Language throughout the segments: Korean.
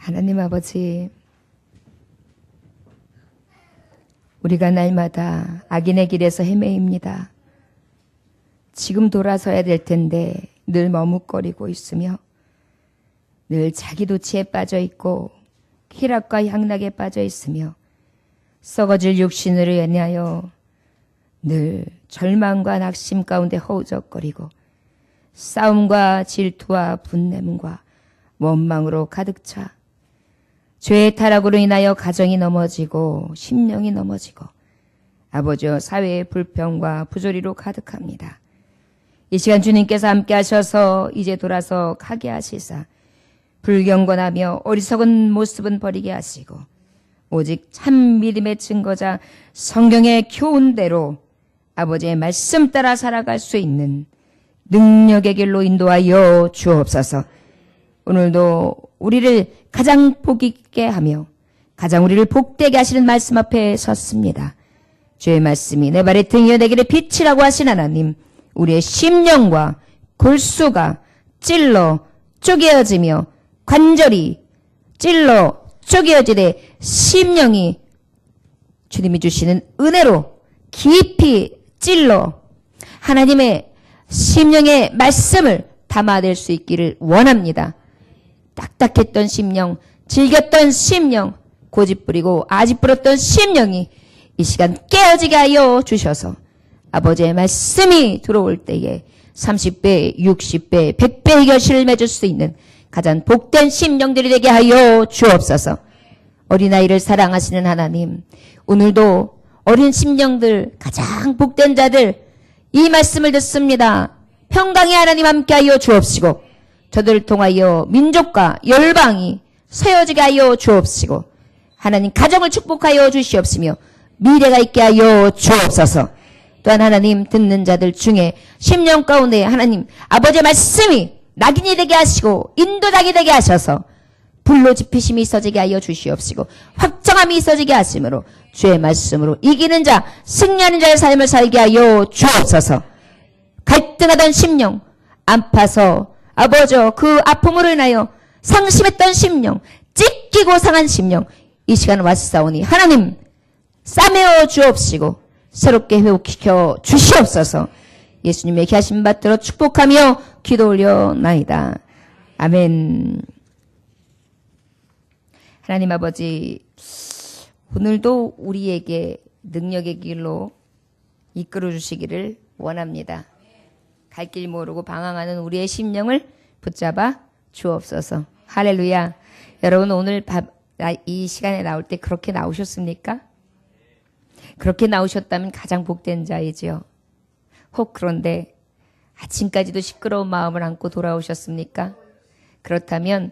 하나님 아버지, 우리가 날마다 악인의 길에서 헤매입니다. 지금 돌아서야 될 텐데 늘 머뭇거리고 있으며 늘 자기 도취에 빠져 있고 희락과 향락에 빠져 있으며 썩어질 육신으로 인하여 늘 절망과 낙심 가운데 허우적거리고 싸움과 질투와 분냄과 원망으로 가득 차 죄의 타락으로 인하여 가정이 넘어지고 심령이 넘어지고 아버지여 사회의 불평과 부조리로 가득합니다. 이 시간 주님께서 함께 하셔서 이제 돌아서 가게 하시사 불경건하며 어리석은 모습은 버리게 하시고 오직 참 믿음의 증거자 성경의 교훈대로 아버지의 말씀 따라 살아갈 수 있는 능력의 길로 인도하여 주옵소서. 오늘도 우리를 가장 복 있게 하며 가장 우리를 복되게 하시는 말씀 앞에 섰습니다. 주의 말씀이 내 발의 등이여 내 길의 빛이라고 하신 하나님, 우리의 심령과 골수가 찔러 쪼개어지며 관절이 찔러 쪼개어지되 심령이 주님이 주시는 은혜로 깊이 찔러 하나님의 심령의 말씀을 담아낼 수 있기를 원합니다. 딱딱했던 심령, 질겼던 심령, 고집부리고 아집부렸던 심령이 이 시간 깨어지게 하여 주셔서 아버지의 말씀이 들어올 때에 30배, 60배, 100배의 결실을 맺을 수 있는 가장 복된 심령들이 되게 하여 주옵소서. 어린아이를 사랑하시는 하나님, 오늘도 어린 심령들, 가장 복된 자들 이 말씀을 듣습니다. 평강의 하나님 함께하여 주옵시고 저들을 통하여 민족과 열방이 세워지게 하여 주옵시고 하나님 가정을 축복하여 주시옵시며 미래가 있게 하여 주옵소서. 또한 하나님 듣는 자들 중에 심령 가운데 하나님 아버지의 말씀이 낙인이 되게 하시고 인도자게 되게 하셔서 불로 지피심이 있어지게 하여 주시옵시고 확정함이 있어지게 하심으로 주의 말씀으로 이기는 자 승리하는 자의 삶을 살게 하여 주옵소서. 갈등하던 심령 아파서 아버지여 그 아픔으로 인하여 상심했던 심령 찢기고 상한 심령 이 시간 왔사오니 하나님 싸매어 주옵시고 새롭게 회복시켜 주시옵소서. 예수님의 귀하신 받들어 축복하며 기도 올려나이다. 아멘. 하나님 아버지, 오늘도 우리에게 능력의 길로 이끌어 주시기를 원합니다. 갈 길 모르고 방황하는 우리의 심령을 붙잡아 주옵소서. 할렐루야. 여러분 오늘 이 시간에 나올 때 그렇게 나오셨습니까? 그렇게 나오셨다면 가장 복된 자이지요. 혹 그런데 아침까지도 시끄러운 마음을 안고 돌아오셨습니까? 그렇다면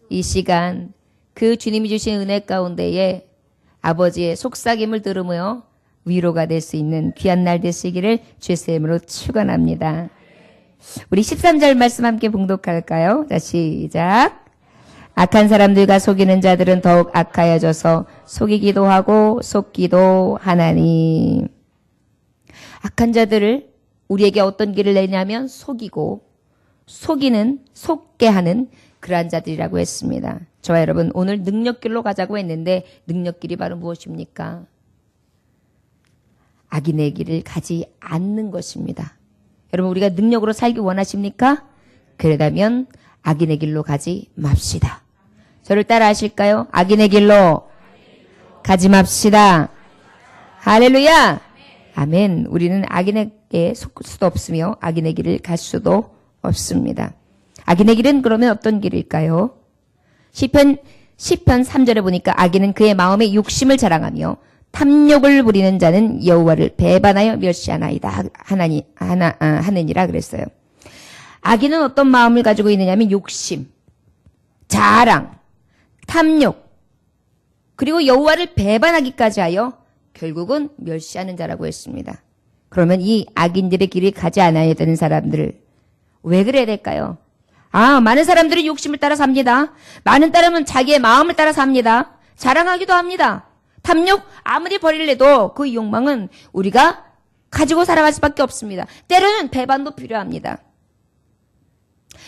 이 시간 그 주님이 주신 은혜 가운데에 아버지의 속삭임을 들으며 위로가 될 수 있는 귀한 날 되시기를 주의 이름으로 축원합니다. 우리 13절 말씀 함께 봉독할까요? 자, 시작. 악한 사람들과 속이는 자들은 더욱 악하여져서 속이기도 하고 속기도 하나니. 악한 자들을 우리에게 어떤 길을 내냐면 속이고 속게 하는 그러한 자들이라고 했습니다. 저와 여러분 오늘 능력길로 가자고 했는데 능력길이 바로 무엇입니까? 악인의 길을 가지 않는 것입니다. 여러분 우리가 능력으로 살기 원하십니까? 그러다면 악인의 길로 가지 맙시다. 저를 따라 하실까요? 악인의 길로 가지 맙시다. 할렐루야. 아멘. 우리는 악인에게 속을 수도 없으며 악인의 길을 갈 수도 없습니다. 악인의 길은 그러면 어떤 길일까요? 시편 3절에 보니까 악인은 그의 마음에 욕심을 자랑하며 탐욕을 부리는 자는 여호와를 배반하여 멸시하나이다 하느니라 그랬어요. 악인은 어떤 마음을 가지고 있느냐면 욕심, 자랑, 탐욕, 그리고 여호와를 배반하기까지 하여 결국은 멸시하는 자라고 했습니다. 그러면 이 악인들의 길을 가지 않아야 되는 사람들을 왜 그래야 될까요? 많은 사람들이 욕심을 따라 삽니다. 많은 사람은 자기의 마음을 따라 삽니다. 자랑하기도 합니다. 탐욕 아무리 버릴래도 그 욕망은 우리가 가지고 살아갈 수밖에 없습니다. 때로는 배반도 필요합니다.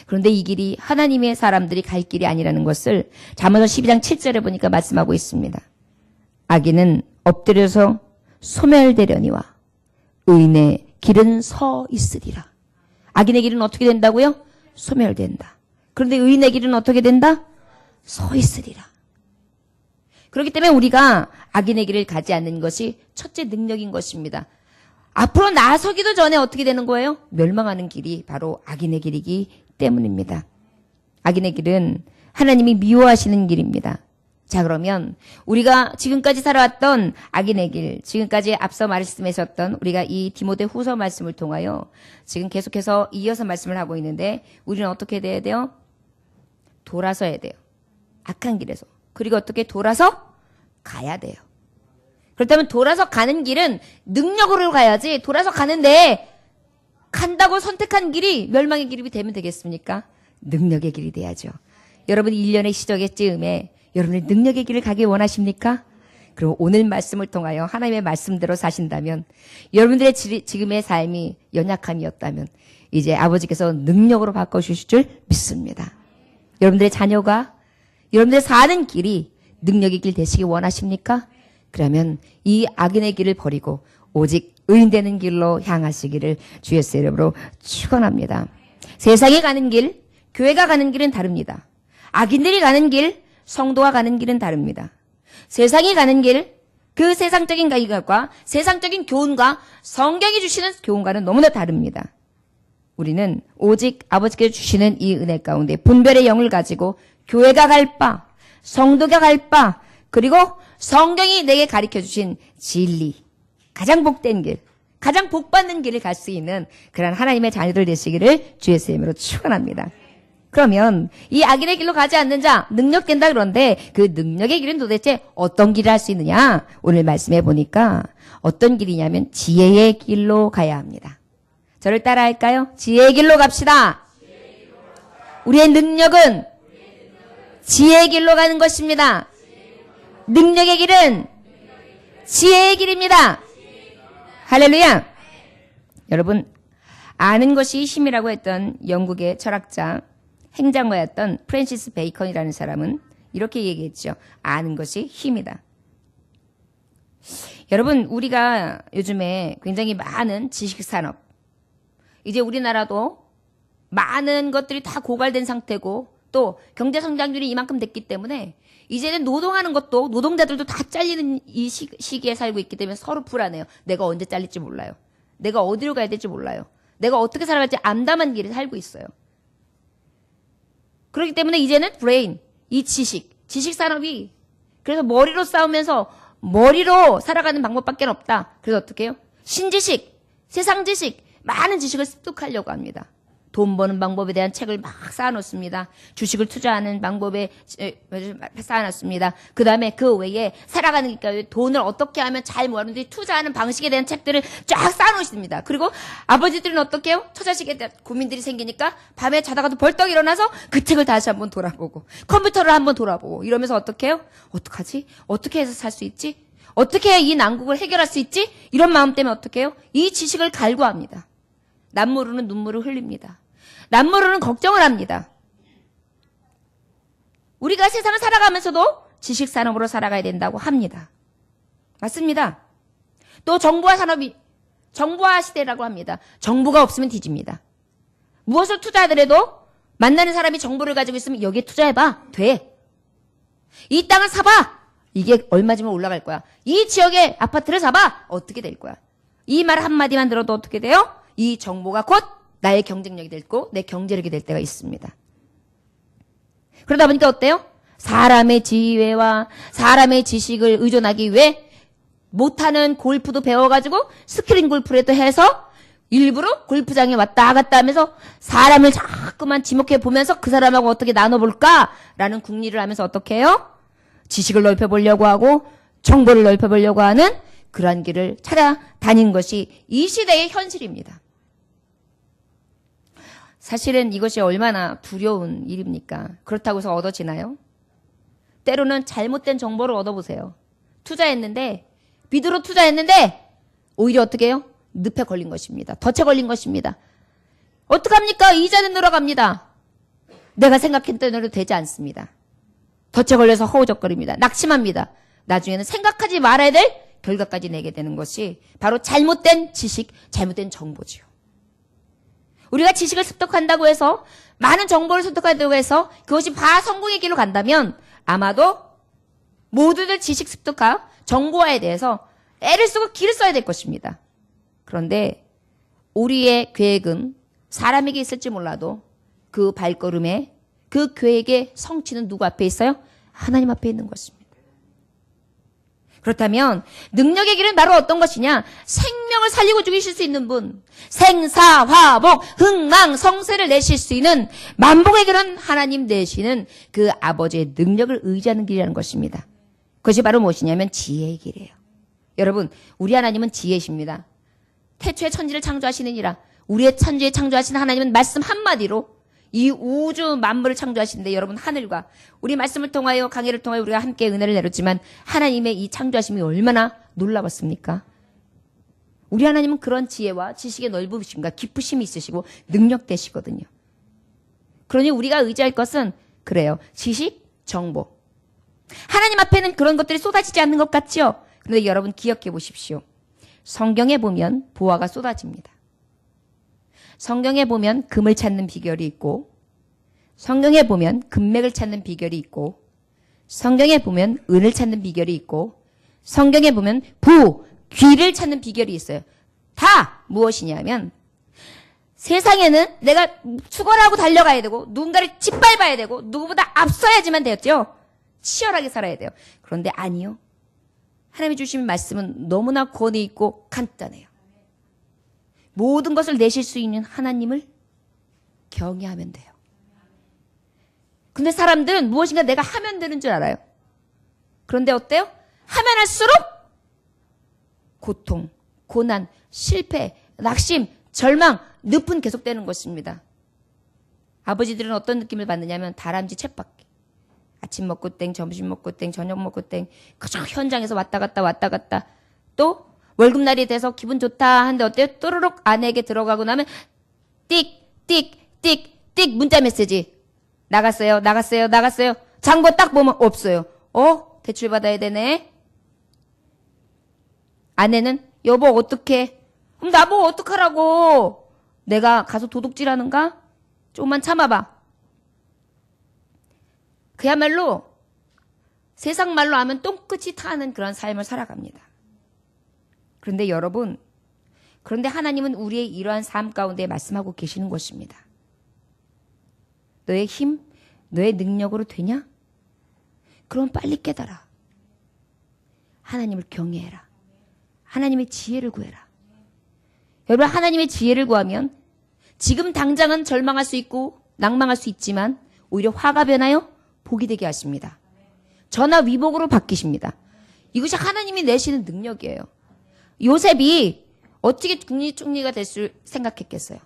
그런데 이 길이 하나님의 사람들이 갈 길이 아니라는 것을 잠언서 12장 7절에 보니까 말씀하고 있습니다. 악인은 엎드려서 소멸되려니와 의인의 길은 서 있으리라. 악인의 길은 어떻게 된다고요? 소멸된다. 그런데 의인의 길은 어떻게 된다? 서 있으리라. 그렇기 때문에 우리가 악인의 길을 가지 않는 것이 첫째 능력인 것입니다. 앞으로 나서기도 전에 어떻게 되는 거예요? 멸망하는 길이 바로 악인의 길이기 때문입니다. 악인의 길은 하나님이 미워하시는 길입니다. 자, 그러면 우리가 지금까지 살아왔던 악인의 길, 지금까지 앞서 말씀하셨던 우리가 이 디모데 후서 말씀을 통하여 지금 계속해서 이어서 말씀을 하고 있는데 우리는 어떻게 돼야 돼요? 돌아서야 돼요. 악한 길에서. 그리고 어떻게 돌아서 가야 돼요. 그렇다면 돌아서 가는 길은 능력으로 가야지 돌아서 가는데 간다고 선택한 길이 멸망의 길이 되면 되겠습니까? 능력의 길이 돼야죠. 여러분 1년의 시작의 즈음에 여러분의 능력의 길을 가길 원하십니까? 그럼 오늘 말씀을 통하여 하나님의 말씀대로 사신다면 여러분들의 지금의 삶이 연약함이었다면 이제 아버지께서 능력으로 바꿔주실 줄 믿습니다. 여러분들의 자녀가 여러분들의 사는 길이 능력의 길 되시기 원하십니까? 그러면 이 악인의 길을 버리고 오직 의인되는 길로 향하시기를 주 예수의 이름으로 축원합니다. 세상에 가는 길, 교회가 가는 길은 다릅니다. 악인들이 가는 길, 성도가 가는 길은 다릅니다. 세상이 가는 길, 그 세상적인 가이각과 세상적인 교훈과 성경이 주시는 교훈과는 너무나 다릅니다. 우리는 오직 아버지께서 주시는 이 은혜 가운데 분별의 영을 가지고 교회가 갈 바, 성도가 갈 바, 그리고 성경이 내게 가르쳐 주신 진리, 가장 복된 길, 가장 복받는 길을 갈 수 있는 그런 하나님의 자녀들 되시기를 주의 이름으로 축원합니다. 그러면 이 악인의 길로 가지 않는 자 능력된다 그런데 그 능력의 길은 도대체 어떤 길을 할 수 있느냐? 오늘 말씀해 보니까 어떤 길이냐면 지혜의 길로 가야 합니다. 저를 따라 할까요? 지혜의 길로 갑시다. 우리의 능력은 지혜의 길로 가는 것입니다. 능력의 길은 지혜의 길입니다. 할렐루야. 여러분, 아는 것이 힘이라고 했던 영국의 철학자 행장가였던 프랜시스 베이컨이라는 사람은 이렇게 얘기했죠. 아는 것이 힘이다. 여러분, 우리가 요즘에 굉장히 많은 지식산업, 이제 우리나라도 많은 것들이 다 고갈된 상태고 또 경제성장률이 이만큼 됐기 때문에 이제는 노동하는 것도 노동자들도 다 잘리는 이 시기에 살고 있기 때문에 서로 불안해요. 내가 언제 잘릴지 몰라요. 내가 어디로 가야 될지 몰라요. 내가 어떻게 살아갈지 암담한 길을 살고 있어요. 그렇기 때문에 이제는 브레인, 이 지식산업이 그래서 머리로 싸우면서 머리로 살아가는 방법밖에 없다. 그래서 어떻게 해요? 신지식, 세상 지식, 많은 지식을 습득하려고 합니다. 돈 버는 방법에 대한 책을 막 쌓아놓습니다. 주식을 투자하는 방법에 쌓아놨습니다. 그 다음에 그 외에 살아가는 그러니까 돈을 어떻게 하면 잘 모아는지 투자하는 방식에 대한 책들을 쫙 쌓아놓습니다. 그리고 아버지들은 어떻게 해요? 처자식에 대한 고민들이 생기니까 밤에 자다가도 벌떡 일어나서 그 책을 다시 한번 돌아보고 컴퓨터를 한번 돌아보고 이러면서 어떻게 해요? 어떡하지? 어떻게 해서 살 수 있지? 어떻게 해야 이 난국을 해결할 수 있지? 이런 마음 때문에 어떻게 해요? 이 지식을 갈구합니다. 남모르는 눈물을 흘립니다. 남모르는 걱정을 합니다. 우리가 세상을 살아가면서도 지식산업으로 살아가야 된다고 합니다. 맞습니다. 또 정보화 시대라고 합니다. 정보가 없으면 뒤집니다. 무엇을 투자하더라도 만나는 사람이 정보를 가지고 있으면 여기에 투자해봐. 돼. 이 땅을 사봐. 이게 얼마지면 올라갈 거야. 이 지역의 아파트를 사봐. 어떻게 될 거야. 이 말 한마디만 들어도 어떻게 돼요? 이 정보가 곧 나의 경쟁력이 되고 내 경제력이 될 때가 있습니다. 그러다 보니까 어때요? 사람의 지혜와 사람의 지식을 의존하기 위해 못하는 골프도 배워가지고 스크린 골프라도 해서 일부러 골프장에 왔다 갔다 하면서 사람을 자꾸만 지목해 보면서 그 사람하고 어떻게 나눠볼까라는 궁리를 하면서 어떻게 해요? 지식을 넓혀보려고 하고 정보를 넓혀보려고 하는 그러한 길을 찾아다닌 것이 이 시대의 현실입니다. 사실은 이것이 얼마나 두려운 일입니까? 그렇다고 해서 얻어지나요? 때로는 잘못된 정보를 얻어보세요. 비드로 투자했는데 오히려 어떻게 해요? 늪에 걸린 것입니다. 덫에 걸린 것입니다. 어떡합니까? 이자는 늘어갑니다. 내가 생각했던 대로 되지 않습니다. 덫에 걸려서 허우적거립니다. 낙심합니다. 나중에는 생각하지 말아야 될 결과까지 내게 되는 것이 바로 잘못된 지식, 잘못된 정보지요. 우리가 지식을 습득한다고 해서, 많은 정보를 습득한다고 해서 그것이 다 성공의 길로 간다면 아마도 모두들 지식 습득과 정보화에 대해서 애를 쓰고 길을 써야 될 것입니다. 그런데 우리의 계획은 사람에게 있을지 몰라도 그 발걸음에, 그 계획의 성취는 누구 앞에 있어요? 하나님 앞에 있는 것입니다. 그렇다면 능력의 길은 바로 어떤 것이냐? 생명을 살리고 죽이실 수 있는 분, 생사화복, 흥망성쇠를 내실 수 있는 만복의 길은 하나님 되시는 그 아버지의 능력을 의지하는 길이라는 것입니다. 그것이 바로 무엇이냐면 지혜의 길이에요. 여러분, 우리 하나님은 지혜십니다. 태초에 천지를 창조하시느니라. 우리의 천지에 창조하신 하나님은 말씀 한마디로 이 우주 만물을 창조하시는데, 여러분, 하늘과 우리 말씀을 통하여, 강해를 통하여 우리가 함께 은혜를 내렸지만 하나님의 이 창조하심이 얼마나 놀라웠습니까? 우리 하나님은 그런 지혜와 지식의 넓으심과 깊으심이 있으시고 능력되시거든요. 그러니 우리가 의지할 것은 그래요. 지식, 정보. 하나님 앞에는 그런 것들이 쏟아지지 않는 것 같죠? 그런데 여러분 기억해 보십시오. 성경에 보면 보화가 쏟아집니다. 성경에 보면 금을 찾는 비결이 있고, 성경에 보면 금맥을 찾는 비결이 있고, 성경에 보면 은을 찾는 비결이 있고, 성경에 보면 귀를 찾는 비결이 있어요. 다 무엇이냐면, 세상에는 내가 수건하고 달려가야 되고, 누군가를 짓밟아야 되고, 누구보다 앞서야지만 되었죠. 치열하게 살아야 돼요. 그런데 아니요. 하나님이 주신 말씀은 너무나 권위 있고 간단해요. 모든 것을 내실 수 있는 하나님을 경외하면 돼요. 근데 사람들은 무엇인가 내가 하면 되는 줄 알아요. 그런데 어때요? 하면 할수록 고통, 고난, 실패, 낙심, 절망, 늪은 계속되는 것입니다. 아버지들은 어떤 느낌을 받느냐면 다람쥐 쳇바퀴. 아침 먹고 땡, 점심 먹고 땡, 저녁 먹고 땡, 그저 현장에서 왔다 갔다. 또 월급날이 돼서 기분 좋다 하는데 어때요? 또르륵 아내에게 들어가고 나면 띡 문자 메시지. 나갔어요. 장부 딱 보면 없어요. 대출 받아야 되네. 아내는 여보 어떡해? 그럼 나보고 어떡하라고? 내가 가서 도둑질하는가? 조금만 참아봐. 그야말로 세상 말로 하면 똥끝이 타는 그런 삶을 살아갑니다. 그런데 여러분, 그런데 하나님은 우리의 이러한 삶 가운데 말씀하고 계시는 것입니다. 너의 힘, 너의 능력으로 되냐? 그럼 빨리 깨달아. 하나님을 경외해라. 하나님의 지혜를 구해라. 여러분, 하나님의 지혜를 구하면 지금 당장은 절망할 수 있고 낭망할 수 있지만 오히려 화가 변하여 복이 되게 하십니다. 전화 위복으로 바뀌십니다. 이것이 하나님이 내시는 능력이에요. 요셉이 어떻게 국립총리가 될 줄 생각했겠어요?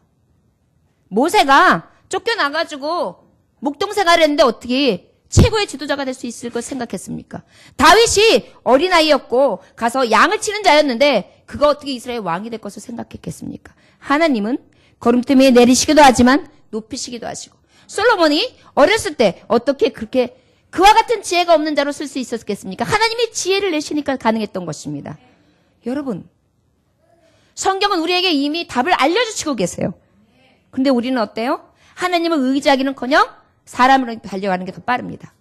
모세가 쫓겨나가지고 목동생활을 했는데 어떻게 최고의 지도자가 될 수 있을 것 생각했습니까? 다윗이 어린아이였고 가서 양을 치는 자였는데 그가 어떻게 이스라엘 왕이 될 것을 생각했겠습니까? 하나님은 걸음틈에 내리시기도 하지만 높이시기도 하시고, 솔로몬이 어렸을 때 어떻게 그렇게 그와 같은 지혜가 없는 자로 쓸 수 있었겠습니까? 하나님이 지혜를 내시니까 가능했던 것입니다. 여러분, 성경은 우리에게 이미 답을 알려주시고 계세요. 근데 우리는 어때요? 하나님을 의지하기는커녕 사람으로 달려가는 게 더 빠릅니다.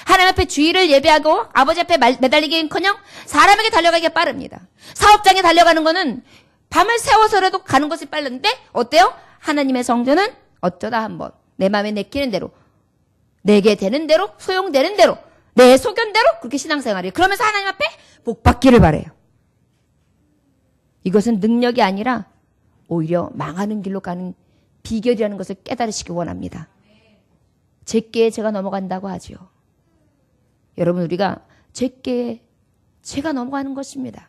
하나님 앞에 주의를 예배하고 아버지 앞에 매달리기는커녕 사람에게 달려가기가 빠릅니다. 사업장에 달려가는 거는 밤을 새워서라도 가는 것이 빠른데 어때요? 하나님의 성전은 어쩌다 한번 내 마음에 내키는 대로, 내게 되는 대로, 소용되는 대로, 내 소견대로 그렇게 신앙생활이에요. 그러면서 하나님 앞에 복 받기를 바래요. 이것은 능력이 아니라 오히려 망하는 길로 가는 비결이라는 것을 깨달으시기 원합니다. 제께에 제가 넘어간다고 하죠. 여러분, 우리가 제께에 제가 넘어가는 것입니다.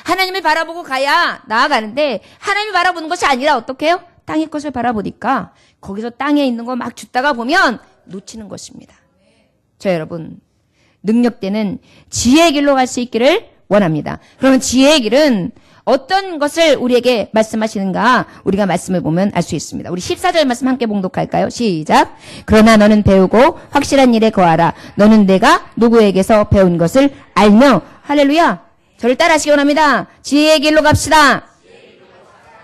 하나님을 바라보고 가야 나아가는데 하나님을 바라보는 것이 아니라 어떻게 해요? 땅의 것을 바라보니까 거기서 땅에 있는 거 막 줍다가 보면 놓치는 것입니다. 저 여러분, 능력되는 지혜의 길로 갈 수 있기를 원합니다. 그러면 지혜의 길은 어떤 것을 우리에게 말씀하시는가 우리가 말씀을 보면 알 수 있습니다. 우리 14절 말씀 함께 봉독할까요? 시작. 그러나 너는 배우고 확실한 일에 거하라. 너는 내가 누구에게서 배운 것을 알며. 할렐루야. 저를 따라하시기 원합니다. 지혜의 길로 갑시다.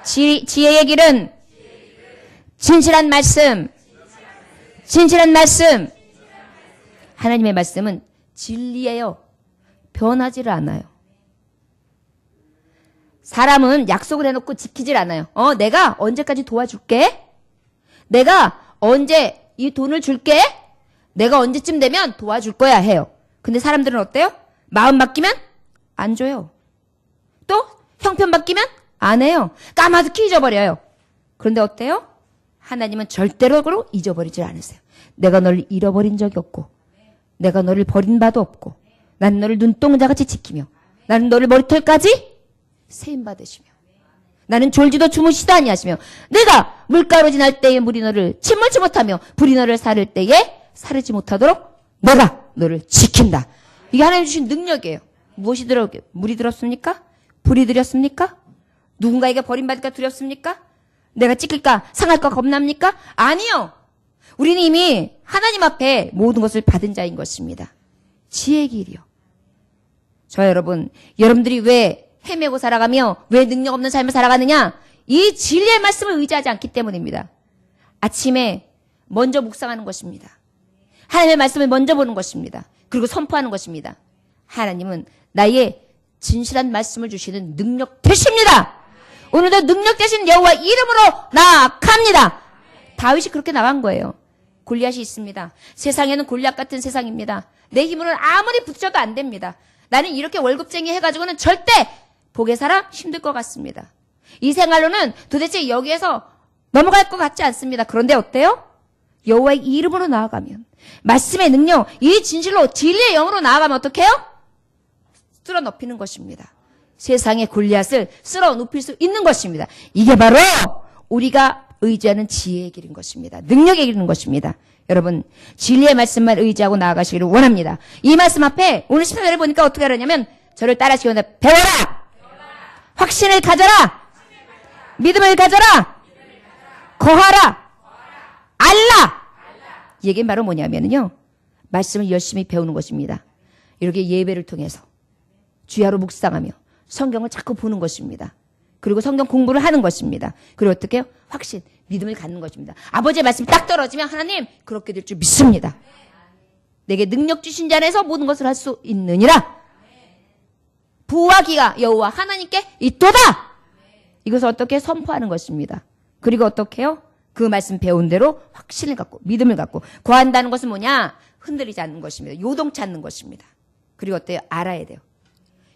지혜의 길은 진실한 말씀. 진실한 말씀. 하나님의 말씀은 진리예요. 변하지를 않아요. 사람은 약속을 해놓고 지키질 않아요. 내가 언제까지 도와줄게? 내가 언제 이 돈을 줄게? 내가 언제쯤 되면 도와줄 거야 해요. 근데 사람들은 어때요? 마음 바뀌면 안 줘요. 또 형편 바뀌면 안 해요. 까마득히 잊어버려요. 그런데 어때요? 하나님은 절대로 잊어버리질 않으세요. 내가 너를 잃어버린 적이 없고 내가 너를 버린 바도 없고 나는 너를 눈동자같이 지키며 나는 너를 머리털까지 세임받으시며 나는 졸지도 주무시도 아니하시며 내가 물가로 지날 때에 물이 너를 침몰치 못하며 불이 너를 사를 때에 사르지 못하도록 내가 너를 지킨다. 이게 하나님 주신 능력이에요. 무엇이 물이 들었습니까? 불이 들었습니까? 누군가에게 버림받을까 두렵습니까? 내가 찢길까 상할까 겁납니까? 아니요. 우리는 이미 하나님 앞에 모든 것을 받은 자인 것입니다. 지혜의 길이요. 저 여러분들이 왜 헤매고 살아가며 왜 능력 없는 삶을 살아가느냐? 이 진리의 말씀을 의지하지 않기 때문입니다. 아침에 먼저 묵상하는 것입니다. 하나님의 말씀을 먼저 보는 것입니다. 그리고 선포하는 것입니다. 하나님은 나의 진실한 말씀을 주시는 능력 되십니다. 오늘도 능력 되신 여호와 이름으로 나아갑니다. 다윗이 그렇게 나간 거예요. 골리앗이 있습니다. 세상에는 골리앗 같은 세상입니다. 내 힘으로는 아무리 붙여도 안 됩니다. 나는 이렇게 월급쟁이 해가지고는 절대 복의 사람 힘들 것 같습니다. 이 생활로는 도대체 여기에서 넘어갈 것 같지 않습니다. 그런데 어때요? 여호와의 이름으로 나아가면 말씀의 능력, 이 진실로 진리의 영으로 나아가면 어떻게 해요? 쓸어 높이는 것입니다. 세상의 골리앗을 쓸어 높일 수 있는 것입니다. 이게 바로 우리가 의지하는 지혜의 길인 것입니다. 능력의 길인 것입니다. 여러분 진리의 말씀만 의지하고 나아가시기를 원합니다. 이 말씀 앞에 오늘 14절에 보니까 어떻게 하느냐면 저를 따라하시기 원합니다. 배워라. 확신을 가져라. 믿음을 가져라. 거하라. 알라. 이 얘기는 바로 뭐냐면요. 말씀을 열심히 배우는 것입니다. 이렇게 예배를 통해서 주야로 묵상하며 성경을 자꾸 보는 것입니다. 그리고 성경 공부를 하는 것입니다. 그리고 어떻게 해요? 확신, 믿음을 갖는 것입니다. 아버지의 말씀이 딱 떨어지면 하나님 그렇게 될 줄 믿습니다. 내게 능력 주신 자 안에서 모든 것을 할 수 있느니라. 부와 기가 여호와 하나님께 있도다. 이것을 어떻게 선포하는 것입니다. 그리고 어떻게 해요? 그 말씀 배운 대로 확신을 갖고 믿음을 갖고 구한다는 것은 뭐냐? 흔들리지 않는 것입니다. 요동치 않는 것입니다. 그리고 어때요? 알아야 돼요.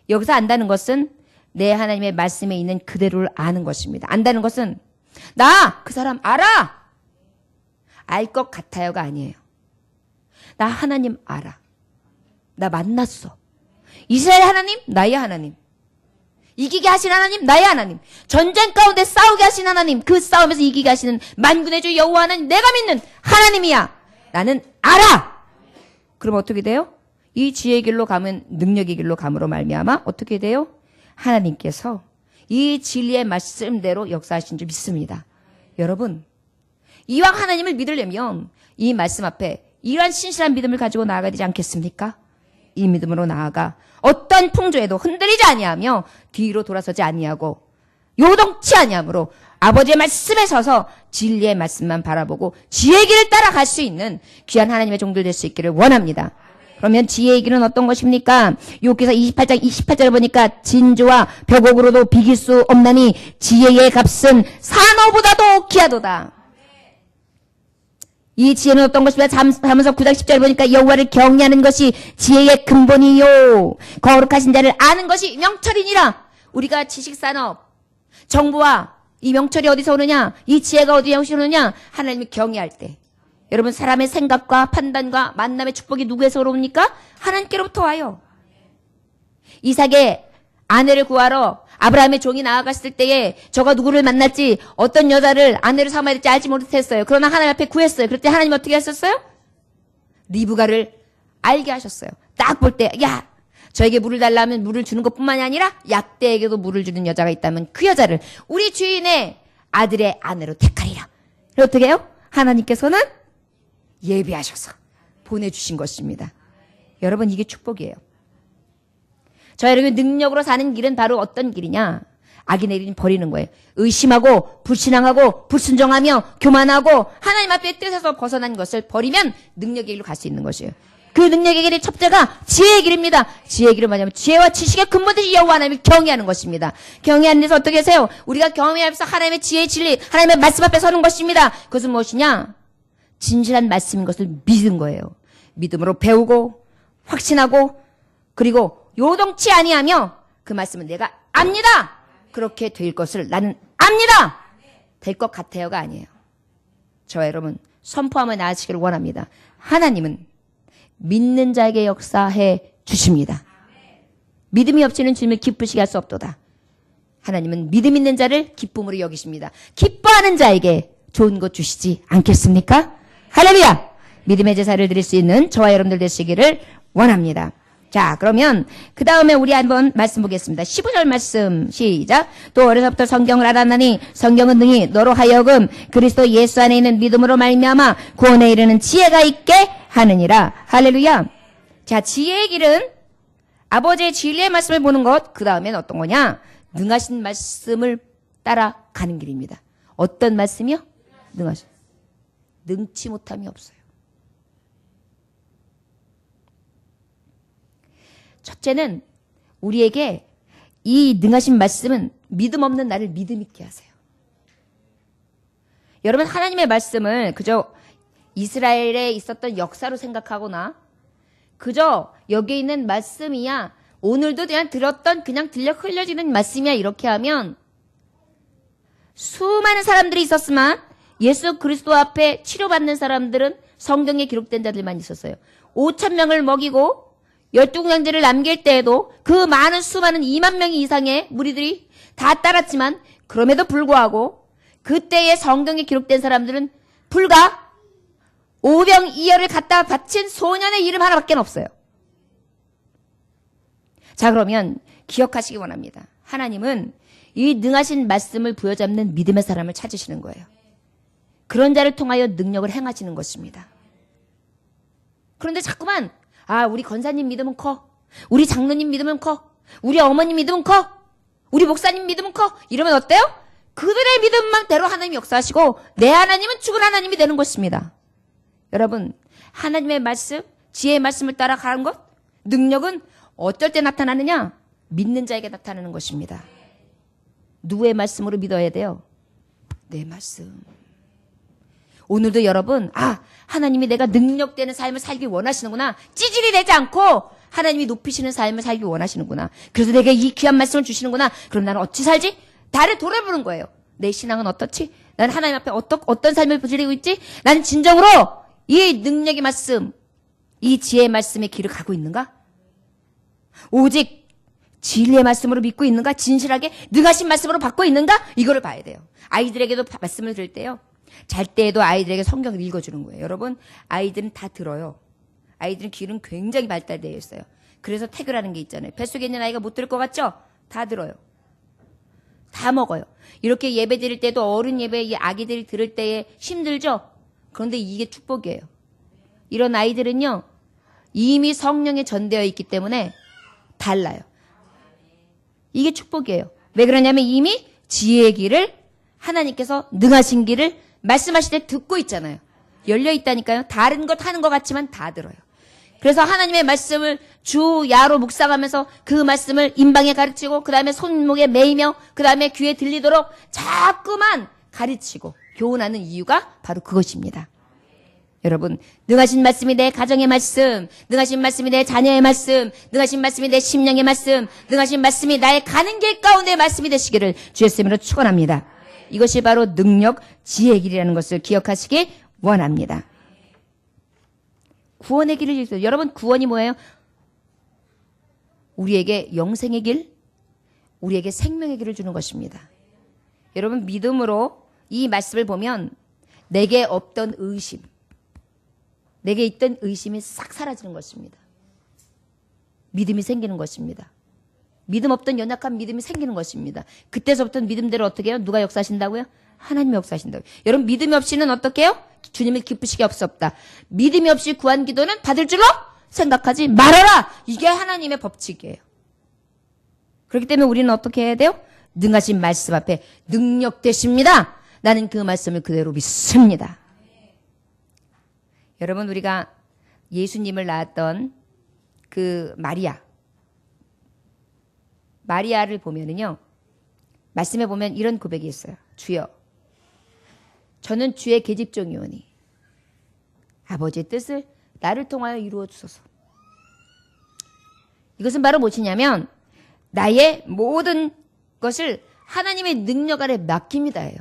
여기서 안다는 것은 내 하나님의 말씀에 있는 그대로를 아는 것입니다. 안다는 것은 나 그 사람 알아. 알 것 같아요가 아니에요. 나 하나님 알아. 나 만났어. 이스라엘 하나님, 나의 하나님. 이기게 하신 하나님, 나의 하나님. 전쟁 가운데 싸우게 하신 하나님, 그 싸움에서 이기게 하시는 만군의 주 여호와 하나님, 내가 믿는 하나님이야. 나는 알아. 그럼 어떻게 돼요? 이 지혜의 길로 가면 능력의 길로 감으로 말미암아 어떻게 돼요? 하나님께서 이 진리의 말씀대로 역사하신 줄 믿습니다. 여러분, 이왕 하나님을 믿으려면 이 말씀 앞에 이러한 신실한 믿음을 가지고 나아가야 되지 않겠습니까? 이 믿음으로 나아가 어떤 풍조에도 흔들리지 아니하며 뒤로 돌아서지 아니하고 요동치 아니하므로 아버지의 말씀에 서서 진리의 말씀만 바라보고 지혜의 길을 따라갈 수 있는 귀한 하나님의 종들 될 수 있기를 원합니다. 그러면 지혜의 길은 어떤 것입니까? 욥기서 28장 28절을 보니까 진주와 벽옥으로도 비길 수 없나니 지혜의 값은 산호보다도 귀하도다. 이 지혜는 어떤 것입니까? 잠언서 9장 10절을 보니까 여호와를 경외하는 것이 지혜의 근본이요 거룩하신 자를 아는 것이 명철이니라. 우리가 지식산업, 정보와 이 명철이 어디서 오느냐? 이 지혜가 어디서 오느냐? 하나님을 경외할 때. 여러분 사람의 생각과 판단과 만남의 축복이 누구에서 오릅니까? 하나님께로부터 와요. 이삭의 아내를 구하러 아브라함의 종이 나아갔을 때에 저가 누구를 만날지 어떤 여자를 아내로 삼아야 될지 알지 못했어요. 그러나 하나님 앞에 구했어요. 그럴 때 하나님 어떻게 하셨어요? 리브가를 알게 하셨어요. 딱 볼 때 야 저에게 물을 달라면 물을 주는 것뿐만이 아니라 약대에게도 물을 주는 여자가 있다면 그 여자를 우리 주인의 아들의 아내로 택하리라. 어떻게 해요? 하나님께서는 예비하셔서 보내주신 것입니다. 여러분, 이게 축복이에요. 저 여러분, 능력으로 사는 길은 바로 어떤 길이냐? 악인의 길은 버리는 거예요. 의심하고 불신앙하고 불순종하며 교만하고 하나님 앞에 뜻에서 벗어난 것을 버리면 능력의 길로 갈 수 있는 것이에요. 그 능력의 길의 첫째가 지혜의 길입니다. 지혜의 길은 뭐냐면 지혜와 지식의 근본되신 여호와 하나님을 경외하는 것입니다. 경외하는 데서 어떻게 하세요? 우리가 경외하면서 하나님의 지혜의 진리, 하나님의 말씀 앞에 서는 것입니다. 그것은 무엇이냐? 진실한 말씀인 것을 믿은 거예요. 믿음으로 배우고 확신하고 그리고 요동치 아니하며 그 말씀은 내가 압니다. 그렇게 될 것을 나는 압니다. 될 것 같아요가 아니에요. 저와 여러분 선포하며 나아지기를 원합니다. 하나님은 믿는 자에게 역사해 주십니다. 믿음이 없이는 주님을 기쁘시게 할 수 없도다. 하나님은 믿음 있는 자를 기쁨으로 여기십니다. 기뻐하는 자에게 좋은 것 주시지 않겠습니까? 할렐루야! 믿음의 제사를 드릴 수 있는 저와 여러분들 되시기를 원합니다. 자, 그러면 그 다음에 우리 한번 말씀 보겠습니다. 15절 말씀 시작. 또 어려서부터 성경을 알았나니 성경은 능히 너로 하여금 그리스도 예수 안에 있는 믿음으로 말미암아 구원에 이르는 지혜가 있게 하느니라. 할렐루야. 자, 지혜의 길은 아버지의 진리의 말씀을 보는 것, 그 다음엔 어떤 거냐? 능하신 말씀을 따라가는 길입니다. 어떤 말씀이요? 능하신. 능치 못함이 없어요. 첫째는 우리에게 이 능하신 말씀은 믿음 없는 나를 믿음 있게 하세요. 여러분, 하나님의 말씀을 그저 이스라엘에 있었던 역사로 생각하거나 그저 여기 있는 말씀이야, 오늘도 그냥 들었던 그냥 들려 흘려지는 말씀이야, 이렇게 하면 수많은 사람들이 있었지만 예수 그리스도 앞에 치료받는 사람들은 성경에 기록된 자들만 있었어요. 5,000명을 먹이고 12군량제를 남길 때에도 그 많은 수많은 2만 명 이상의 무리들이 다 따랐지만 그럼에도 불구하고 그때의 성경에 기록된 사람들은 불과 5병 2열을 갖다 바친 소년의 이름 하나밖에 없어요. 자, 그러면 기억하시기 원합니다. 하나님은 이 능하신 말씀을 부여잡는 믿음의 사람을 찾으시는 거예요. 그런 자를 통하여 능력을 행하시는 것입니다. 그런데 자꾸만 우리 권사님 믿음은 커. 우리 장로님 믿음은 커. 우리 어머님 믿음은 커. 우리 목사님 믿음은 커. 이러면 어때요? 그들의 믿음만대로 하나님이 역사하시고 내 하나님은 죽은 하나님이 되는 것입니다. 여러분, 하나님의 말씀, 지혜의 말씀을 따라가는 것, 능력은 어떨 때 나타나느냐? 믿는 자에게 나타나는 것입니다. 누구의 말씀으로 믿어야 돼요? 내 말씀. 오늘도 여러분, 하나님이 내가 능력되는 삶을 살기 원하시는구나. 찌질이 되지 않고 하나님이 높이시는 삶을 살기 원하시는구나. 그래서 내게 이 귀한 말씀을 주시는구나. 그럼 나는 어찌 살지? 나를 돌아보는 거예요. 내 신앙은 어떻지? 나는 하나님 앞에 어떤 삶을 지니고 있지? 나는 진정으로 이 능력의 말씀, 이 지혜의 말씀의 길을 가고 있는가? 오직 진리의 말씀으로 믿고 있는가? 진실하게 능하신 말씀으로 받고 있는가? 이거를 봐야 돼요. 아이들에게도 말씀을 들을 때요. 잘 때에도 아이들에게 성경을 읽어주는 거예요. 여러분, 아이들은 다 들어요. 아이들은 귀는 굉장히 발달되어 있어요. 그래서 태교라는 게 있잖아요. 뱃속에 있는 아이가 못 들을 것 같죠? 다 들어요. 다 먹어요. 이렇게 예배 드릴 때도 어른 예배, 이 아기들이 들을 때에 힘들죠? 그런데 이게 축복이에요. 이런 아이들은요, 이미 성령에 전되어 있기 때문에 달라요. 이게 축복이에요. 왜 그러냐면 이미 지혜의 길을 하나님께서 능하신 길을 말씀하실 때 듣고 있잖아요. 열려 있다니까요. 다른 것 하는 것 같지만 다 들어요. 그래서 하나님의 말씀을 주 야로 묵상하면서 그 말씀을 임방에 가르치고 그 다음에 손목에 매이며 그 다음에 귀에 들리도록 자꾸만 가르치고 교훈하는 이유가 바로 그것입니다. 여러분, 능하신 말씀이 내 가정의 말씀, 능하신 말씀이 내 자녀의 말씀, 능하신 말씀이 내 심령의 말씀, 능하신 말씀이 나의 가는 길 가운데 말씀이 되시기를 주 예수님으로 축원합니다. 이것이 바로 능력, 지혜의 길이라는 것을 기억하시기 원합니다. 구원의 길을 읽어요. 여러분, 구원이 뭐예요? 우리에게 영생의 길, 우리에게 생명의 길을 주는 것입니다. 여러분, 믿음으로 이 말씀을 보면 내게 없던 의심, 내게 있던 의심이 싹 사라지는 것입니다. 믿음이 생기는 것입니다. 믿음 없던 연약한 믿음이 생기는 것입니다. 그때서부터 믿음대로 어떻게 해요? 누가 역사하신다고요? 하나님이 역사하신다고요. 여러분 믿음이 없이는 어떻게 해요? 주님을 기쁘시게 할 수 없다. 믿음이 없이 구한 기도는 받을 줄로 생각하지 말아라. 이게 하나님의 법칙이에요. 그렇기 때문에 우리는 어떻게 해야 돼요? 능하신 말씀 앞에 능력되십니다. 나는 그 말씀을 그대로 믿습니다. 여러분 우리가 예수님을 낳았던 그 마리아를 보면은요. 말씀에 보면 이런 고백이 있어요. 주여 저는 주의 계집종이오니 아버지의 뜻을 나를 통하여 이루어 주소서. 이것은 바로 무엇이냐면 나의 모든 것을 하나님의 능력 아래 맡깁니다예요.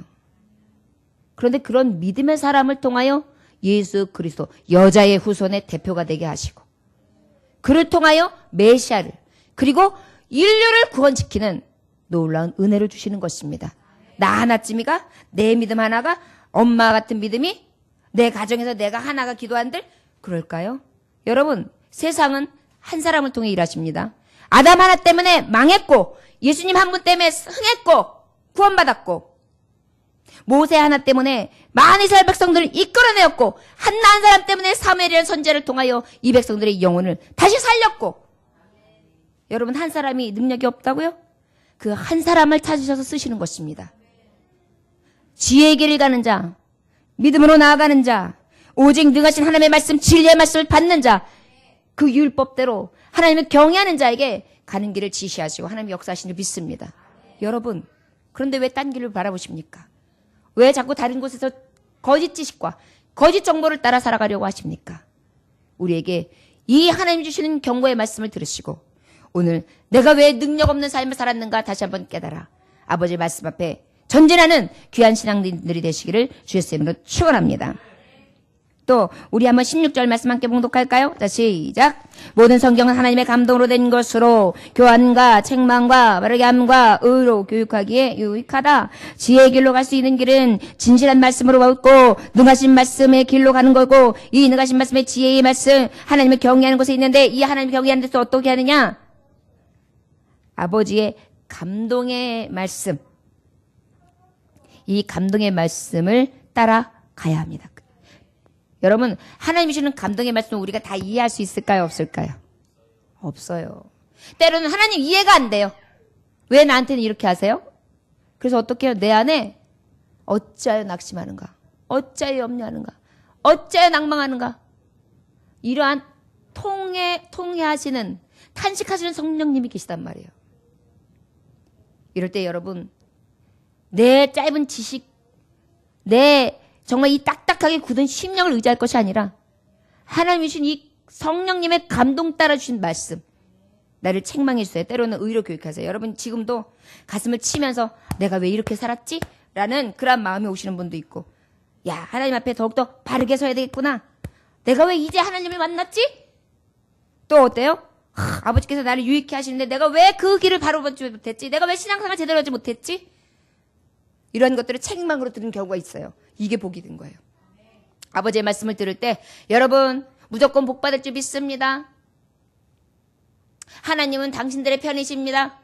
그런데 그런 믿음의 사람을 통하여 예수 그리스도 여자의 후손의 대표가 되게 하시고 그를 통하여 메시아를 그리고 인류를 구원시키는 놀라운 은혜를 주시는 것입니다. 나 하나쯤이가 내 믿음 하나가 엄마 같은 믿음이 내 가정에서 내가 하나가 기도한들 그럴까요? 여러분 세상은 한 사람을 통해 일하십니다. 아담 하나 때문에 망했고 예수님 한 분 때문에 흥했고 구원받았고 모세 하나 때문에 많은 이스라엘 백성들을 이끌어내었고 한나 한 사람 때문에 사무엘이라는 선지자를 통하여 이 백성들의 영혼을 다시 살렸고 여러분 한 사람이 능력이 없다고요? 그 한 사람을 찾으셔서 쓰시는 것입니다. 지혜의 길을 가는 자, 믿음으로 나아가는 자, 오직 능하신 하나님의 말씀, 진리의 말씀을 받는 자, 그 율법대로 하나님을 경외하는 자에게 가는 길을 지시하시고 하나님의 역사하시는 줄 믿습니다. 여러분, 그런데 왜 딴 길을 바라보십니까? 왜 자꾸 다른 곳에서 거짓 지식과 거짓 정보를 따라 살아가려고 하십니까? 우리에게 이 하나님 주시는 경고의 말씀을 들으시고 오늘 내가 왜 능력 없는 삶을 살았는가 다시 한번 깨달아 아버지의 말씀 앞에 전진하는 귀한 신앙인들이 되시기를 주의 이름으로 축원합니다. 또 우리 한번 16절 말씀 함께 봉독할까요? 자 시작. 모든 성경은 하나님의 감동으로 된 것으로 교환과 책망과 바르게 함과 의로 교육하기에 유익하다. 지혜의 길로 갈 수 있는 길은 진실한 말씀으로 얻고 능하신 말씀의 길로 가는 거고 이 능하신 말씀의 지혜의 말씀 하나님을 경외하는 곳에 있는데 이 하나님을 경외하는 데서 어떻게 하느냐? 아버지의 감동의 말씀 이 감동의 말씀을 따라가야 합니다. 여러분 하나님이 주는 감동의 말씀을 우리가 다 이해할 수 있을까요? 없을까요? 없어요. 때로는 하나님 이해가 안 돼요. 왜 나한테는 이렇게 하세요? 그래서 어떻게 해요? 내 안에 어찌하여 낙심하는가? 어찌하여 염려하는가? 어찌하여 낭망하는가? 이러한 통해하시는 탄식하시는 성령님이 계시단 말이에요. 이럴 때 여러분 내 짧은 지식 내 정말 이 딱딱하게 굳은 심령을 의지할 것이 아니라 하나님이 주신 이 성령님의 감동 따라 주신 말씀 나를 책망해 주세요. 때로는 의로 교육하세요. 여러분 지금도 가슴을 치면서 내가 왜 이렇게 살았지? 라는 그런 마음이 오시는 분도 있고 야 하나님 앞에 더욱더 바르게 서야 되겠구나. 내가 왜 이제 하나님을 만났지? 또 어때요? 아버지께서 나를 유익해 하시는데 내가 왜 그 길을 바로 보지 못했지? 내가 왜 신앙생활 제대로 하지 못했지? 이런 것들을 책망으로 들은 경우가 있어요. 이게 복이 된 거예요. 아버지의 말씀을 들을 때 여러분 무조건 복 받을 줄 믿습니다. 하나님은 당신들의 편이십니다.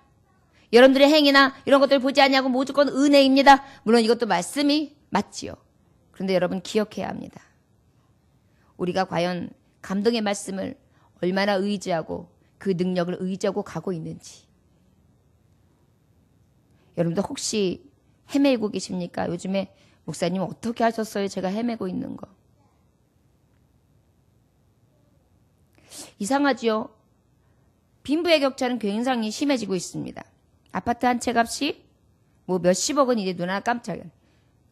여러분들의 행위나 이런 것들을 보지 않냐고 무조건 은혜입니다. 물론 이것도 말씀이 맞지요. 그런데 여러분 기억해야 합니다. 우리가 과연 감동의 말씀을 얼마나 의지하고 그 능력을 의지하고 가고 있는지. 여러분들 혹시 헤매고 계십니까? 요즘에 목사님 어떻게 하셨어요? 제가 헤매고 있는 거. 이상하지요? 빈부의 격차는 굉장히 심해지고 있습니다. 아파트 한 채 값이 뭐 몇십억은 이제 눈 하나 깜짝이야.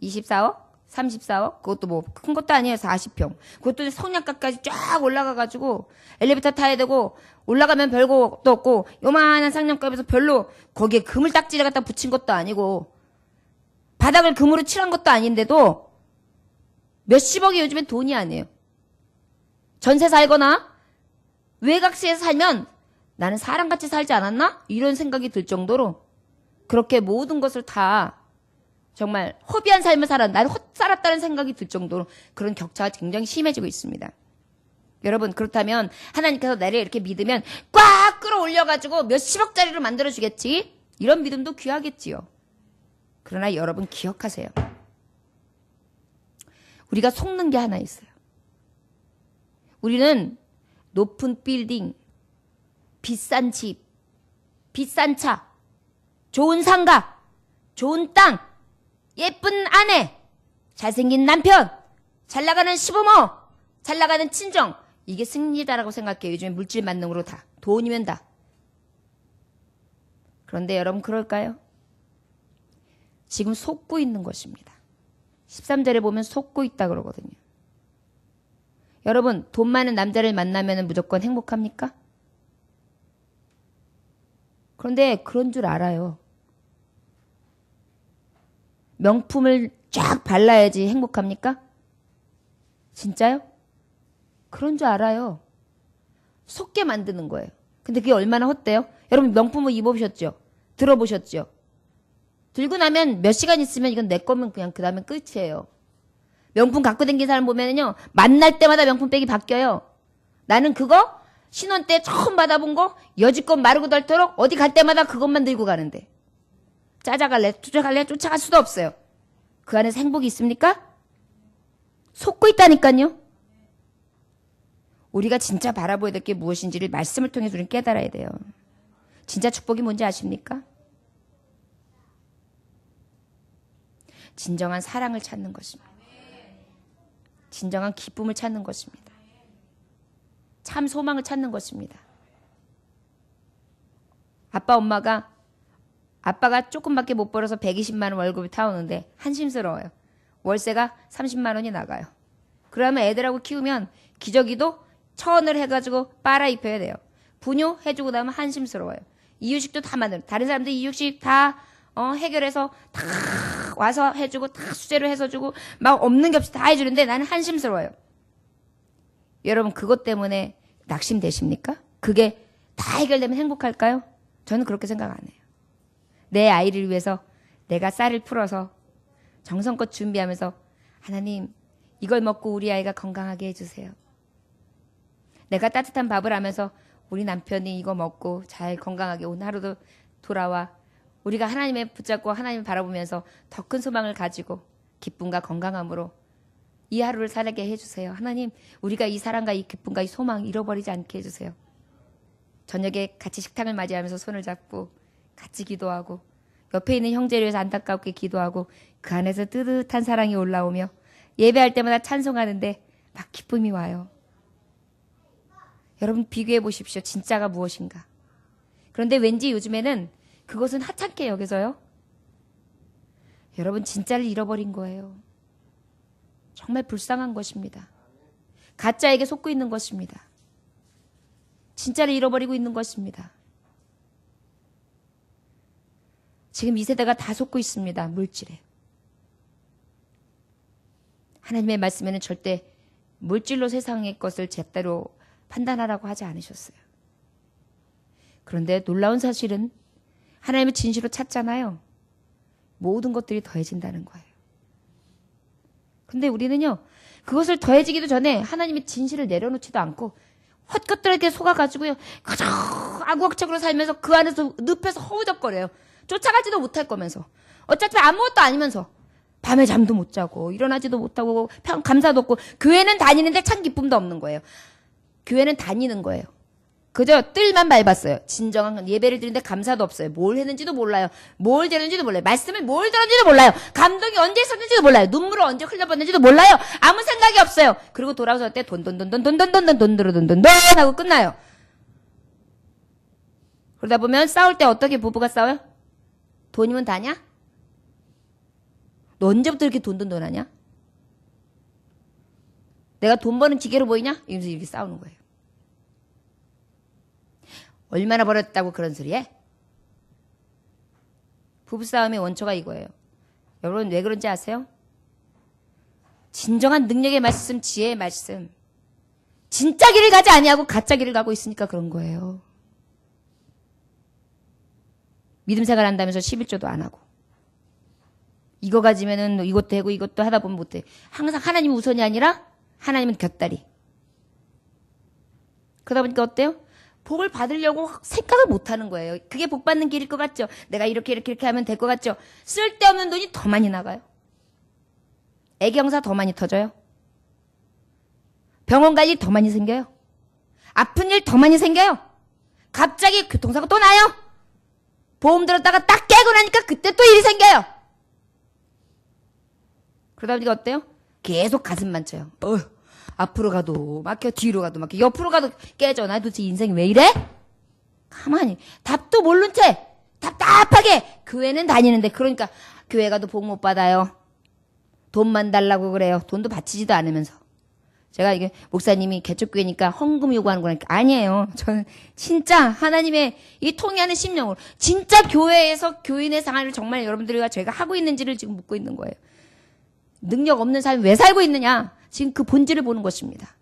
24억? 34억? 그것도 뭐 큰 것도 아니에요. 40평. 그것도 성냥가까지 쫙 올라가가지고 엘리베이터 타야 되고 올라가면 별것도 없고 요만한 상냥값에서 별로 거기에 그물 딱지를 갖다 붙인 것도 아니고 바닥을 금으로 칠한 것도 아닌데도 몇십억이 요즘엔 돈이 아니에요. 전세 살거나 외곽시에서 살면 나는 사람같이 살지 않았나? 이런 생각이 들 정도로 그렇게 모든 것을 다 정말 허비한 삶을 나는 헛살았다는 생각이 들 정도로 그런 격차가 굉장히 심해지고 있습니다. 여러분 그렇다면 하나님께서 나를 이렇게 믿으면 끌어올려가지고 몇십억짜리로 만들어주겠지? 이런 믿음도 귀하겠지요. 그러나 여러분 기억하세요. 우리가 속는 게 하나 있어요. 우리는 높은 빌딩, 비싼 집, 비싼 차, 좋은 상가, 좋은 땅, 예쁜 아내, 잘생긴 남편, 잘나가는 시부모, 잘나가는 친정, 이게 승리다라고 생각해요. 요즘에 물질 만능으로 다. 돈이면 다. 그런데 여러분 그럴까요? 지금 속고 있는 것입니다. 13절에 보면 속고 있다 그러거든요. 여러분 돈 많은 남자를 만나면 무조건 행복합니까? 그런데 그런 줄 알아요. 명품을 쫙 발라야지 행복합니까? 진짜요? 그런 줄 알아요. 속게 만드는 거예요. 근데 그게 얼마나 헛돼요? 여러분 명품을 입어보셨죠? 들어보셨죠? 들고 나면 몇 시간 있으면 이건 내 거면 그냥 그 다음에 끝이에요. 명품 갖고 다니는 사람 보면은요, 만날 때마다 명품백이 바뀌어요. 나는 그거 신혼 때 처음 받아본 거 여지껏 마르고 닳도록 어디 갈 때마다 그것만 들고 가는데 짜자갈래 쫓아갈래 쫓아갈 수도 없어요. 그 안에서 행복이 있습니까? 속고 있다니까요. 우리가 진짜 바라보아야 될 게 무엇인지를 말씀을 통해서 우리는 깨달아야 돼요. 진짜 축복이 뭔지 아십니까? 진정한 사랑을 찾는 것입니다. 진정한 기쁨을 찾는 것입니다. 참 소망을 찾는 것입니다. 아빠가 조금밖에 못 벌어서 120만 원 월급을 타오는데 한심스러워요. 월세가 30만 원이 나가요. 그러면 애들하고 키우면 기저귀도 천을 해가지고 빨아입혀야 돼요. 분유 해주고 나면 한심스러워요. 이유식도 다 만들어. 다른 사람들 이유식 다 해결해서 다 와서 해주고 다 수제로 해서 주고 막 없는 게 없이 다 해주는데 나는 한심스러워요. 여러분 그것 때문에 낙심되십니까? 그게 다 해결되면 행복할까요? 저는 그렇게 생각 안 해요. 내 아이를 위해서 내가 쌀을 풀어서 정성껏 준비하면서 하나님 이걸 먹고 우리 아이가 건강하게 해주세요. 내가 따뜻한 밥을 하면서 우리 남편이 이거 먹고 잘 건강하게 오늘 하루도 돌아와 우리가 하나님을 붙잡고 하나님을 바라보면서 더 큰 소망을 가지고 기쁨과 건강함으로 이 하루를 살게 해주세요. 하나님 우리가 이 사랑과 이 기쁨과 이 소망 잃어버리지 않게 해주세요. 저녁에 같이 식탁을 맞이하면서 손을 잡고 같이 기도하고 옆에 있는 형제를 위해서 안타깝게 기도하고 그 안에서 뜨뜻한 사랑이 올라오며 예배할 때마다 찬송하는데 막 기쁨이 와요. 여러분 비교해 보십시오. 진짜가 무엇인가. 그런데 왠지 요즘에는 그것은 하찮게 여겨서요. 여러분 진짜를 잃어버린 거예요. 정말 불쌍한 것입니다. 가짜에게 속고 있는 것입니다. 진짜를 잃어버리고 있는 것입니다. 지금 이 세대가 다 속고 있습니다. 물질에. 하나님의 말씀에는 절대 물질로 세상의 것을 제대로 판단하라고 하지 않으셨어요. 그런데 놀라운 사실은 하나님의 진실로 찾잖아요. 모든 것들이 더해진다는 거예요. 근데 우리는요. 그것을 더해지기도 전에 하나님의 진실을 내려놓지도 않고 헛것들에게 속아가지고요. 그저 아구악적으로 살면서 그 안에서 늪에서 허우적거려요. 쫓아가지도 못할 거면서. 어차피 아무것도 아니면서. 밤에 잠도 못 자고 일어나지도 못하고 감사도 없고 교회는 다니는데 참 기쁨도 없는 거예요. 교회는 다니는 거예요. 그저 뜰만 밟았어요. 진정한 예배를 드리는데 감사도 없어요. 뭘 했는지도 몰라요. 뭘 되는지도 몰라요. 말씀을 뭘 들었는지도 몰라요. 감동이 언제 있었는지도 몰라요. 눈물을 언제 흘려봤는지도 몰라요. 아무 생각이 없어요. 그리고 돌아오서 때 돈 하고 끝나요. 그러다 보면 싸울 때 어떻게 부부가 싸워요? 돈이면 다냐? 너 언제부터 이렇게 돈 하냐? 내가 돈 버는 기계로 보이냐? 이러면서 이렇게 싸우는 거예요. 얼마나 벌었다고 그런 소리 해? 부부싸움의 원초가 이거예요. 여러분 왜 그런지 아세요? 진정한 능력의 말씀, 지혜의 말씀. 진짜 길을 가지 아니하고 가짜 길을 가고 있으니까 그런 거예요. 믿음 생활 한다면서 11조도 안 하고. 이거 가지면은 이것도 하고 이것도 하다 보면 못해. 항상 하나님 우선이 아니라 하나님은 곁다리. 그러다 보니까 어때요? 복을 받으려고 생각을 못 하는 거예요. 그게 복 받는 길일 것 같죠? 내가 이렇게 하면 될 것 같죠? 쓸데없는 돈이 더 많이 나가요. 애경사 더 많이 터져요. 병원 갈 일 더 많이 생겨요. 아픈 일 더 많이 생겨요. 갑자기 교통사고 또 나요. 보험 들었다가 딱 깨고 나니까 그때 또 일이 생겨요. 그러다 보니까 어때요? 계속 가슴만 쳐요. 앞으로 가도 막혀, 뒤로 가도 막혀, 옆으로 가도 깨져. 나 도대체 인생이 왜 이래? 가만히 답도 모른 채 답답하게 교회는 다니는데, 그러니까 교회 가도 복 못 받아요. 돈만 달라고 그래요. 돈도 바치지도 않으면서. 제가 이게 목사님이 개척교회니까 헌금 요구하는 거니까 아니에요. 저는 진짜 하나님의 이 통해하는 심령으로 진짜 교회에서 교인의 생활을 정말 여러분들과 저희가 하고 있는지를 지금 묻고 있는 거예요. 능력 없는 삶이 왜 살고 있느냐? 지금 그 본질을 보는 것입니다.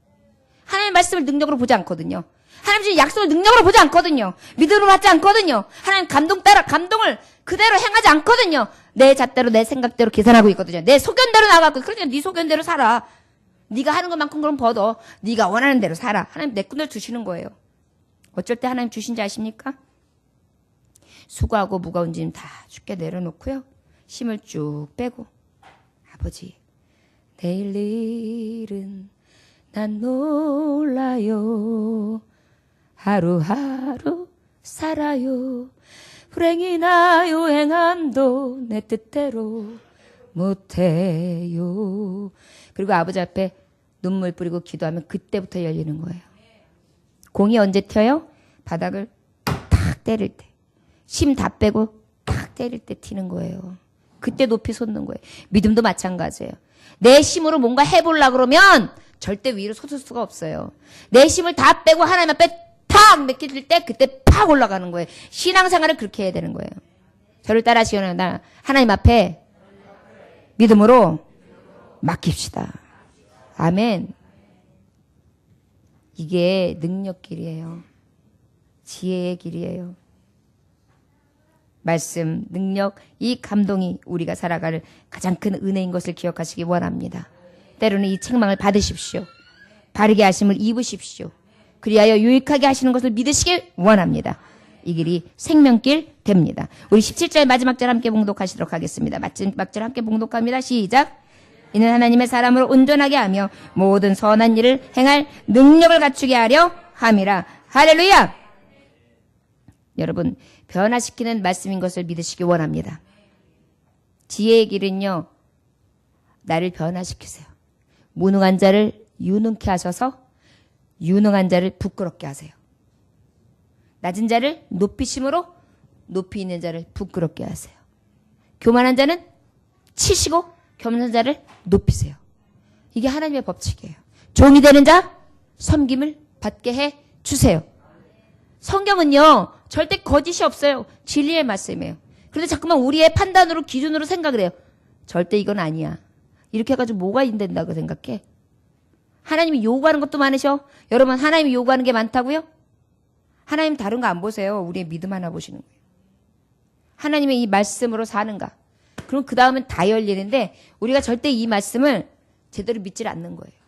하나님의 말씀을 능력으로 보지 않거든요. 하나님 주신 약속을 능력으로 보지 않거든요. 믿음으로 받지 않거든요. 하나님 감동 따라 감동을 그대로 행하지 않거든요. 내 잣대로 내 생각대로 계산하고 있거든요. 내 소견대로 나가고. 그러니까 네 소견대로 살아. 네가 하는 것만큼 그럼 벌어. 네가 원하는 대로 살아. 하나님 내 꿈대로 주시는 거예요. 어쩔 때 하나님 주신지 아십니까? 수고하고 무거운 짐 다 주께 내려놓고요. 힘을 쭉 빼고, 아버지, 내일 일은 난 몰라요. 하루하루 살아요. 불행이 나요. 행함도 내 뜻대로 못해요. 그리고 아버지 앞에 눈물 뿌리고 기도하면 그때부터 열리는 거예요. 공이 언제 튀어요? 바닥을 탁 때릴 때. 심 다 빼고 탁 때릴 때 튀는 거예요. 그때 높이 솟는 거예요. 믿음도 마찬가지예요. 내 힘으로 뭔가 해보려고 그러면 절대 위로 솟을 수가 없어요. 내 힘을 다 빼고 하나님 앞에 탁 맡길 때 그때 팍 올라가는 거예요. 신앙생활을 그렇게 해야 되는 거예요. 저를 따라 하시오는 날 하나님 앞에 믿음으로 맡깁시다. 아멘. 이게 능력길이에요. 지혜의 길이에요. 말씀, 능력, 이 감동이 우리가 살아갈 가장 큰 은혜인 것을 기억하시기 원합니다. 때로는 이 책망을 받으십시오. 바르게 하심을 입으십시오. 그리하여 유익하게 하시는 것을 믿으시길 원합니다. 이 길이 생명길 됩니다. 우리 17절 마지막 절 함께 봉독하시도록 하겠습니다. 마지막 절 함께 봉독합니다. 시작. 이는 하나님의 사람으로 온전하게 하며 모든 선한 일을 행할 능력을 갖추게 하려 함이라. 할렐루야. 여러분, 변화시키는 말씀인 것을 믿으시기 원합니다. 지혜의 길은요, 나를 변화시키세요. 무능한 자를 유능케 하셔서 유능한 자를 부끄럽게 하세요. 낮은 자를 높이심으로 높이 있는 자를 부끄럽게 하세요. 교만한 자는 치시고 겸손한 자를 높이세요. 이게 하나님의 법칙이에요. 종이 되는 자 섬김을 받게 해 주세요. 성경은요, 절대 거짓이 없어요. 진리의 말씀이에요. 그런데 자꾸만 우리의 판단으로 기준으로 생각을 해요. 절대 이건 아니야. 이렇게 해가지고 뭐가 된다고 생각해? 하나님이 요구하는 것도 많으셔. 여러분, 하나님이 요구하는 게 많다고요? 하나님 다른 거 안 보세요. 우리의 믿음 하나 보시는 거예요. 하나님의 이 말씀으로 사는가? 그럼 그 다음은 다 열리는데 우리가 절대 이 말씀을 제대로 믿질 않는 거예요.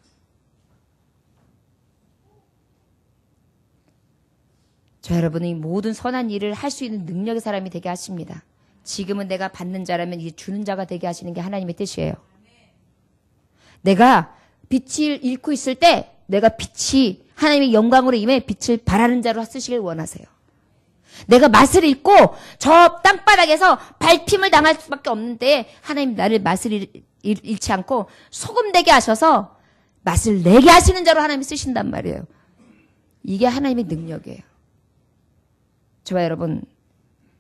저 여러분이 모든 선한 일을 할 수 있는 능력의 사람이 되게 하십니다. 지금은 내가 받는 자라면 이제 주는 자가 되게 하시는 게 하나님의 뜻이에요. 내가 빛을 잃고 있을 때 내가 빛이 하나님의 영광으로 임해 빛을 발하는 자로 쓰시길 원하세요. 내가 맛을 잃고 저 땅바닥에서 밟힘을 당할 수밖에 없는데 하나님 나를 맛을 잃지 않고 소금되게 하셔서 맛을 내게 하시는 자로 하나님이 쓰신단 말이에요. 이게 하나님의 능력이에요. 저와 여러분,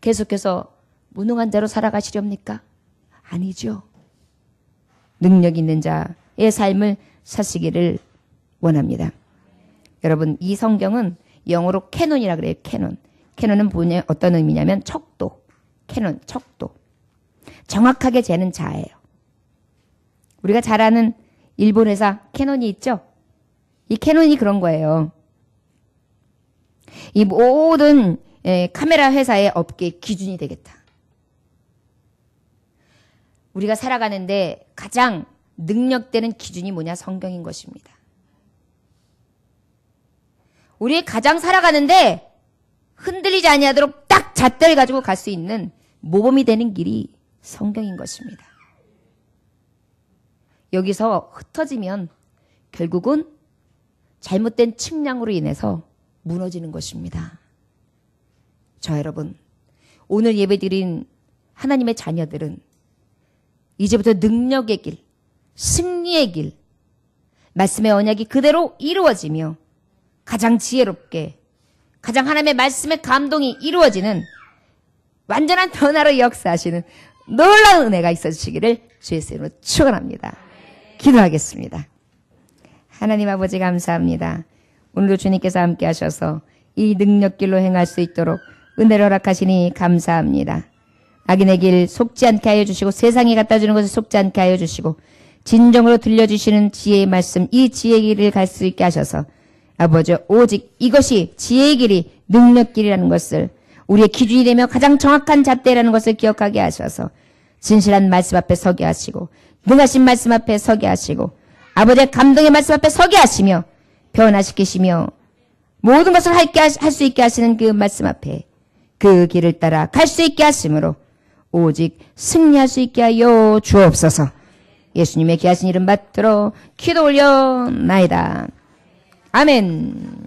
계속해서 무능한 자로 살아가시렵니까? 아니죠. 능력 있는 자의 삶을 사시기를 원합니다. 여러분, 이 성경은 영어로 캐논이라 그래요. 캐논. 캐논은 뭐냐, 어떤 의미냐면 척도. 캐논, 척도. 정확하게 재는 자예요. 우리가 잘 아는 일본 회사 캐논이 있죠? 이 캐논이 그런 거예요. 이 모든 카메라 회사의 업계 기준이 되겠다. 우리가 살아가는데 가장 능력되는 기준이 뭐냐? 성경인 것입니다. 우리의 가장 살아가는데 흔들리지 아니하도록 딱 잣대를 가지고 갈 수 있는 모범이 되는 길이 성경인 것입니다. 여기서 흩어지면 결국은 잘못된 측량으로 인해서 무너지는 것입니다. 저 여러분, 오늘 예배드린 하나님의 자녀들은 이제부터 능력의 길, 승리의 길, 말씀의 언약이 그대로 이루어지며 가장 지혜롭게, 가장 하나님의 말씀의 감동이 이루어지는 완전한 변화로 역사하시는 놀라운 은혜가 있어주시기를 주의 이름으로 축원합니다. 기도하겠습니다. 하나님 아버지 감사합니다. 오늘도 주님께서 함께 하셔서 이 능력길로 행할 수 있도록 은혜를 허락하시니 감사합니다. 악인의 길 속지 않게 하여 주시고 세상에 갖다 주는 것을 속지 않게 하여 주시고 진정으로 들려주시는 지혜의 말씀, 이 지혜의 길을 갈 수 있게 하셔서 아버지 오직 이것이 지혜의 길이 능력길이라는 것을 우리의 기준이 되며 가장 정확한 잣대라는 것을 기억하게 하셔서 진실한 말씀 앞에 서게 하시고 능하신 말씀 앞에 서게 하시고 아버지의 감동의 말씀 앞에 서게 하시며 변화시키시며 모든 것을 할 수 있게 하시는 그 말씀 앞에 그 길을 따라 갈 수 있게 하심으로 오직 승리할 수 있게 하여 주옵소서. 예수님의 귀하신 이름 받들어 기도 올려나이다. 아멘.